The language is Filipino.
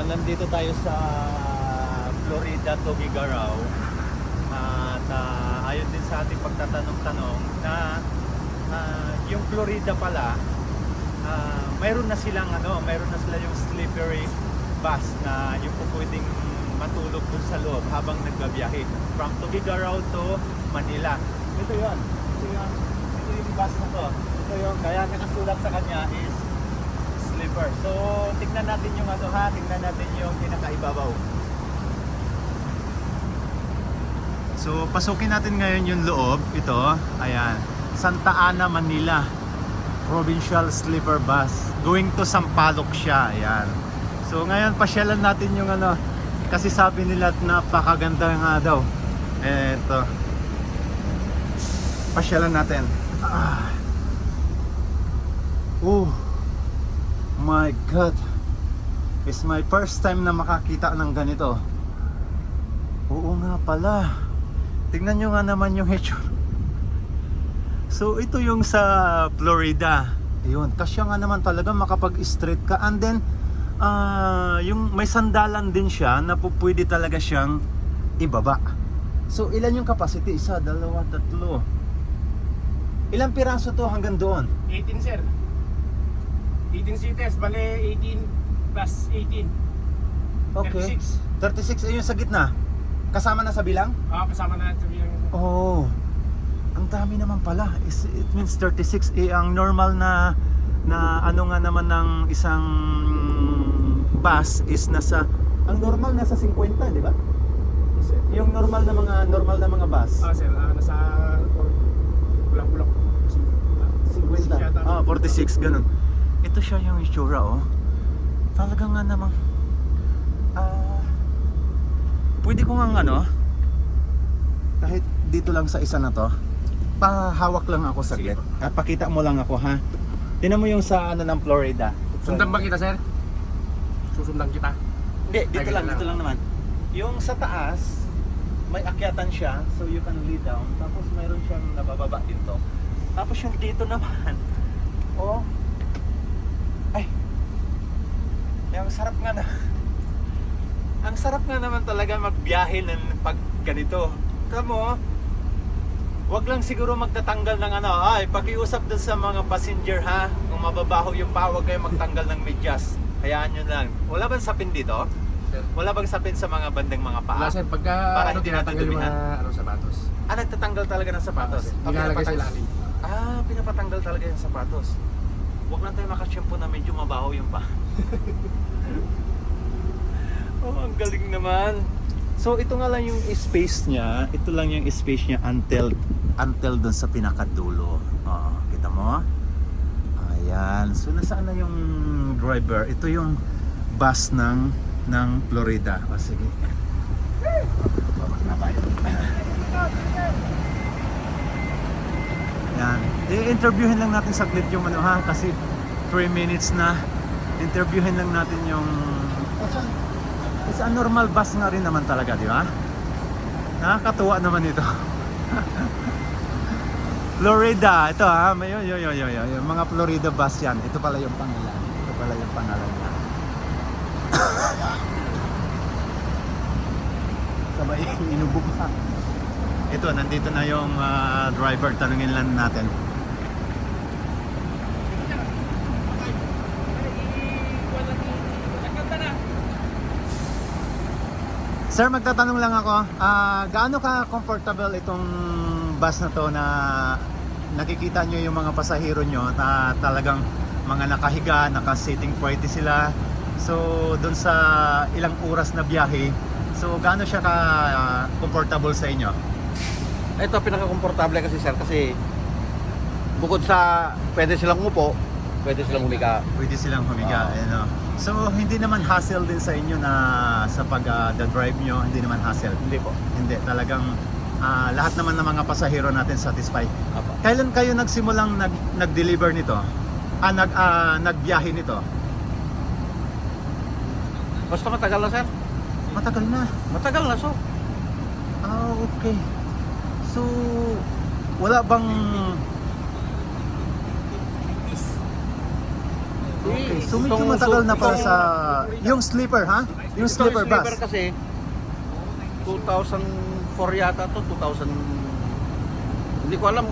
nandito tayo sa Florida, Tuguegarao. At ayon din sa ating pagtatanong-tanong na yung Florida pala, mayroon na silang yung slippery bus na yung pwedeng matulog dun sa loob habang nagbabiyahe from Tuguegarao to Manila. Ito yung bus na to. Ito yung, kaya nakasulat sa kanya is slipper. So tingnan natin yung tingnan natin yung pinakaibabaw. So pasukin natin ngayon yung loob. Ito, ayan, Santa Ana, Manila Provincial Sleeper Bus going to Sampaloc siya. Ayan. So ngayon pasyalan natin yung kasi sabi nila napakaganda nga daw. Eto, pasyalan natin. Oh my god, it's my first time na makakita ng ganito. Oo nga pala, tingnan nyo nga naman yung itsura. So ito yung sa Florida. Ayun, kasya nga naman talaga makapag-street ka. And then yung may sandalan din siya na pwede talaga siyang ibaba. So ilan yung capacity? Isa, dalawa, tatlo. Ilang piraso to hanggang doon? 18 sir. 18 seaters, bale 18 plus 18. Okay. 36. 36 ayun sa gitna. Kasama na sa bilang? Kasama na sa bilang. Oh. Ang dami naman pala. It means 36. Ang normal na nga naman ng isang bus is ang normal nasa 50, di ba? Yung normal na mga bus. Sir, nasa bulak-bulak 50. 46 ganun. Ito siya yung itsura, oh. Talaga nga namang pwede ko nga kahit dito lang sa isa na to, pahawak lang ako saglit. Pakita mo lang ako, ha. Tingnan mo yung sa ng Florida. Sundan ba kita sir? Susundan kita? Hindi, dito lang naman. Yung sa taas, may akyatan siya, so you can lay down. Tapos mayroon siyang nabababa dito. Tapos yung dito naman, oh, ay, ang sarap nga na. Ang sarap nga naman talaga magbiyahe ng pag ganito. Tamo, wag lang siguro magtatanggal ng pakiusap dun sa mga passenger, ha. Kung mababaho yung paa, wag kayo magtanggal ng medyas. Hayaan nyo lang. Wala bang sapin dito? Sir. Wala bang sapin sa mga bandang mga paa? Wala sir, pagka Para hindi tinatanggal yung natin mga sapatos. Nagtatanggal talaga ng sapatos? Nilalagay sa ilalim. Pinapatanggal talaga yung sapatos. Huwag lang tayo makatsyempo na medyo mabaho yung paa. Oh, ang galing naman. So ito nga lang yung space niya. Ito lang yung space niya until dun sa pinakadulo. Kita mo? Ayan. So nasaan na yung driver? Ito yung bus ng Florida. Sige. Yan. I-interviewin lang natin saglit yung kasi 3 minutes na. Interviewin lang natin yung isa normal bus nga rin naman talaga, di ba? Nakakatuwa naman ito. Florida, ito may yung mga Florida bus yan. Ito pala yung pangalan. Niya. Sabay inubog pa. Ito, nandito na yung driver. Tanungin lang natin. Sir, magtatanong lang ako. Gaano ka comfortable itong bus na to na nakikita nyo yung mga pasahero nyo na talagang mga nakahiga, naka-sitting pretty sila. So, doon sa ilang oras na biyahe, so gaano siya ka-comfortable sa inyo? Ito pinaka-komportable kasi sir, kasi bukod sa pwede silang umupo, pwede silang humiga. Pwede silang humiga. So hindi naman hassle din sa inyo na sa pag-drive nyo, hindi naman hassle? Hindi po. Hindi, talagang lahat naman ng mga pasahero natin satisfied. Apo. Kailan kayo nagsimulang nag-deliver nito? Nagbiyahe nito? Basta matagal na sir. Matagal na. Matagal na so. Okay. So wala bang Okay, so medyo matagal na para sa yung sleeper, ha? Yung sleeper bus. Sleeper kasi 2004 yata to, 2000 hindi ko alam